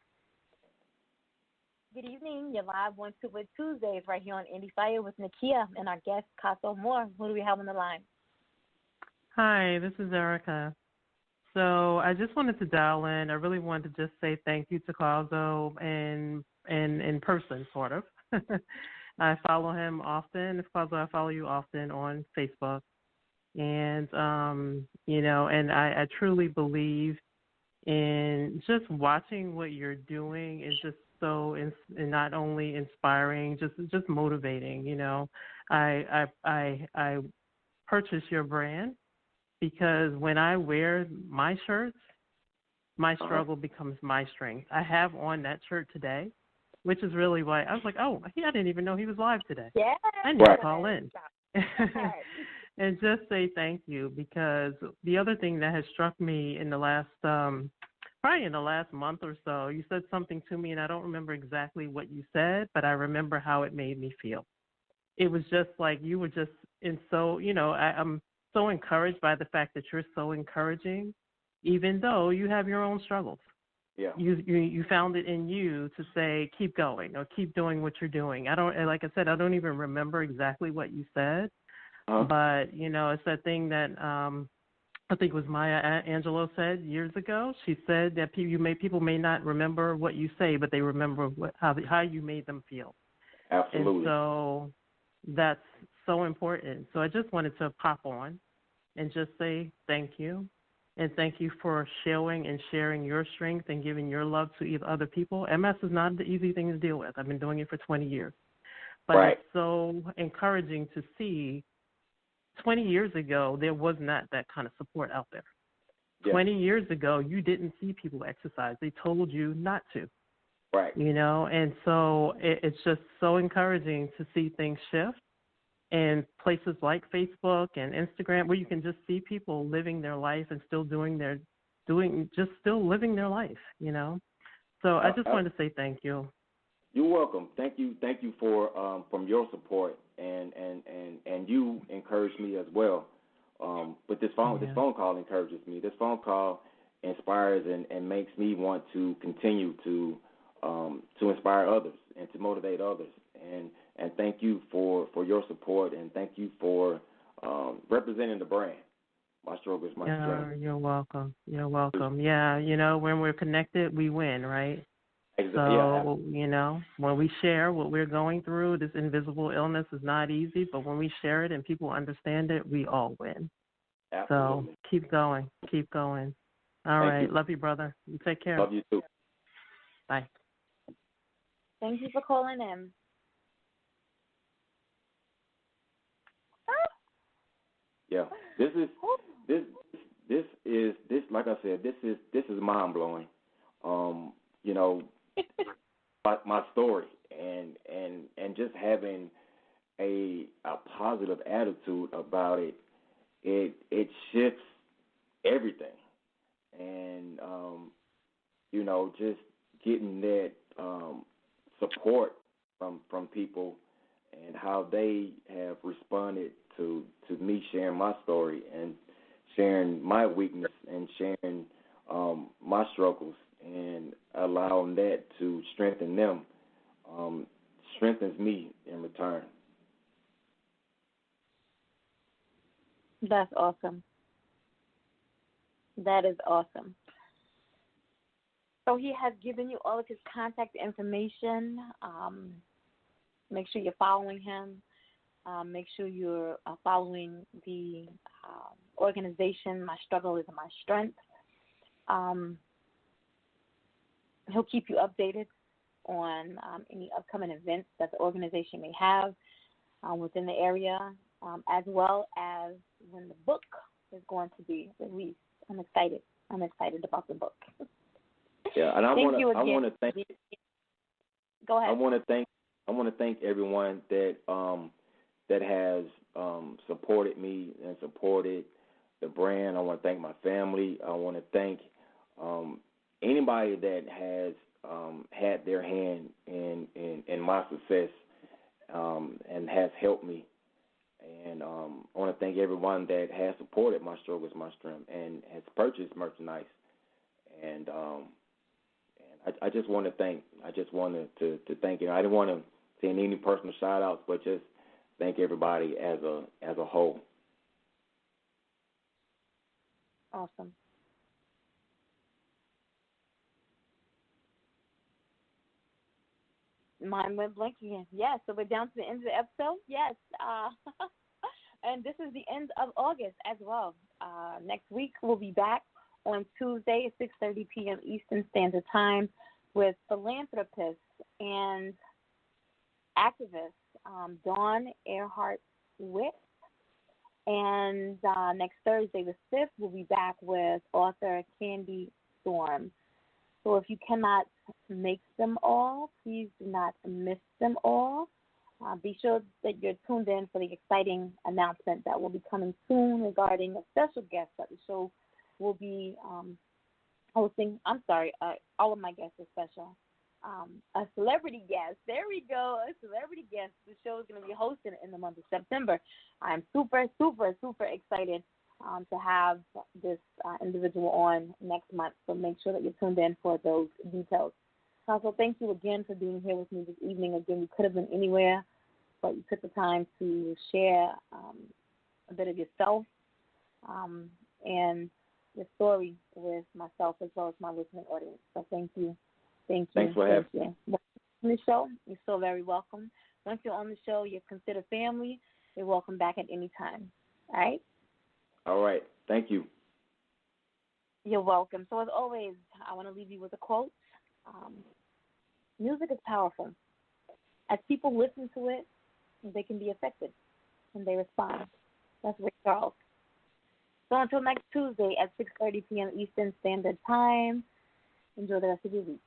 Good evening. You're live on Super Tuesdays right here on Endie Fiya with Nakia and our guest, Causso Moore. Who do we have on the line? Hi, this is Erica. So I just wanted to dial in. I really wanted to just say thank you to Causso and in person, sort of. I follow him often. Causso, I follow you often on Facebook. And, and I truly believe in just watching what you're doing is just so and not only inspiring, just motivating. I purchase your brand because when I wear my shirts, my struggle becomes my strength. I have on that shirt today, which is really why I was like, I didn't even know he was live today. Yeah. I need to call in. And just say thank you, because the other thing that has struck me in the last, probably in the last month or so, you said something to me, and I don't remember exactly what you said, but I remember how it made me feel. It was just like you were just I'm so encouraged by the fact that you're so encouraging, even though you have your own struggles. Yeah. You found it in you to say, keep going or keep doing what you're doing. I don't even remember exactly what you said. But, it's that thing that I think it was Maya Angelou said years ago. She said that people may not remember what you say, but they remember how you made them feel. Absolutely. And so that's so important. So I just wanted to pop on and just say thank you. And thank you for sharing your strength and giving your love to other people. MS is not the easy thing to deal with. I've been doing it for 20 years. But It's so encouraging to see 20 years ago, there was not that kind of support out there. Yeah. 20 years ago, you didn't see people exercise. They told you not to. Right. And so it's just so encouraging to see things shift. And places like Facebook and Instagram, where you can just see people living their life and still still living their life, So I just wanted to say thank you. You're welcome. Thank you for from your support, and you encouraged me as well. But this phone call encourages me. This phone call inspires and makes me want to continue to inspire others and to motivate others. And thank you for your support, and thank you for representing the brand. My struggle is my strength. You're welcome. You're welcome. Yeah, when we're connected, we win, right? Exactly. So, when we share what we're going through, this invisible illness is not easy, but when we share it and people understand it, we all win. Absolutely. So keep going. Keep going. All Thank right. you. Love you, brother. You take care. Love you too. Bye. Thank you for calling in. Yeah. This like I said, this is mind blowing. My story and just having a positive attitude about it, it shifts everything. And just getting that support from people and how they have responded to me sharing my story and sharing my weakness and sharing my struggles and allowing that to strengthen them strengthens me in return. That's awesome. That is awesome. So he has given you all of his contact information. Make sure you're following him. Make sure you're following the organization, My Struggle is My Strength. He'll keep you updated on any upcoming events that the organization may have within the area, as well as when the book is going to be released. I'm excited. I'm excited about the book. Yeah, and I want to thank. Go ahead. I want to thank everyone that has supported me and supported the brand. I want to thank my family. I want to thank anybody that has had their hand in my success and has helped me. And I want to thank everyone that has supported My Struggle is My Strength and has purchased merchandise. And I just want to thank. I just wanted to thank you. I didn't want to send any personal shout outs, but just thank everybody as a whole. Awesome. Mine went blank again. Yes, so we're down to the end of the episode. Yes. And this is the end of August as well. Next week we'll be back on Tuesday at 6:30 p.m. Eastern Standard Time with philanthropist and activist Dawn Earhart Witt. And next Thursday, the 5th, we'll be back with author Candy Storm. So if you cannot make them all, please do not miss them all. Be sure that you're tuned in for the exciting announcement that will be coming soon regarding a special guest that the show will be hosting. All of my guests are special. A celebrity guest. There we go. A celebrity guest. The show is going to be hosted in the month of September. I'm super, super, super excited to have this individual on next month. So make sure that you're tuned in for those details. Also, thank you again for being here with me this evening. Again, you could have been anywhere, but you took the time to share a bit of yourself and your story with myself as well as my listening audience. So thank you. Thank you. Thanks for having me. On the show, you're so very welcome. Once you're on the show, you're considered family. You're welcome back at any time. All right? All right. Thank you. You're welcome. So as always, I want to leave you with a quote. Music is powerful. As people listen to it, they can be affected, and they respond. That's Ray Charles. So until next Tuesday at 6:30 p.m. Eastern Standard Time, enjoy the rest of your week.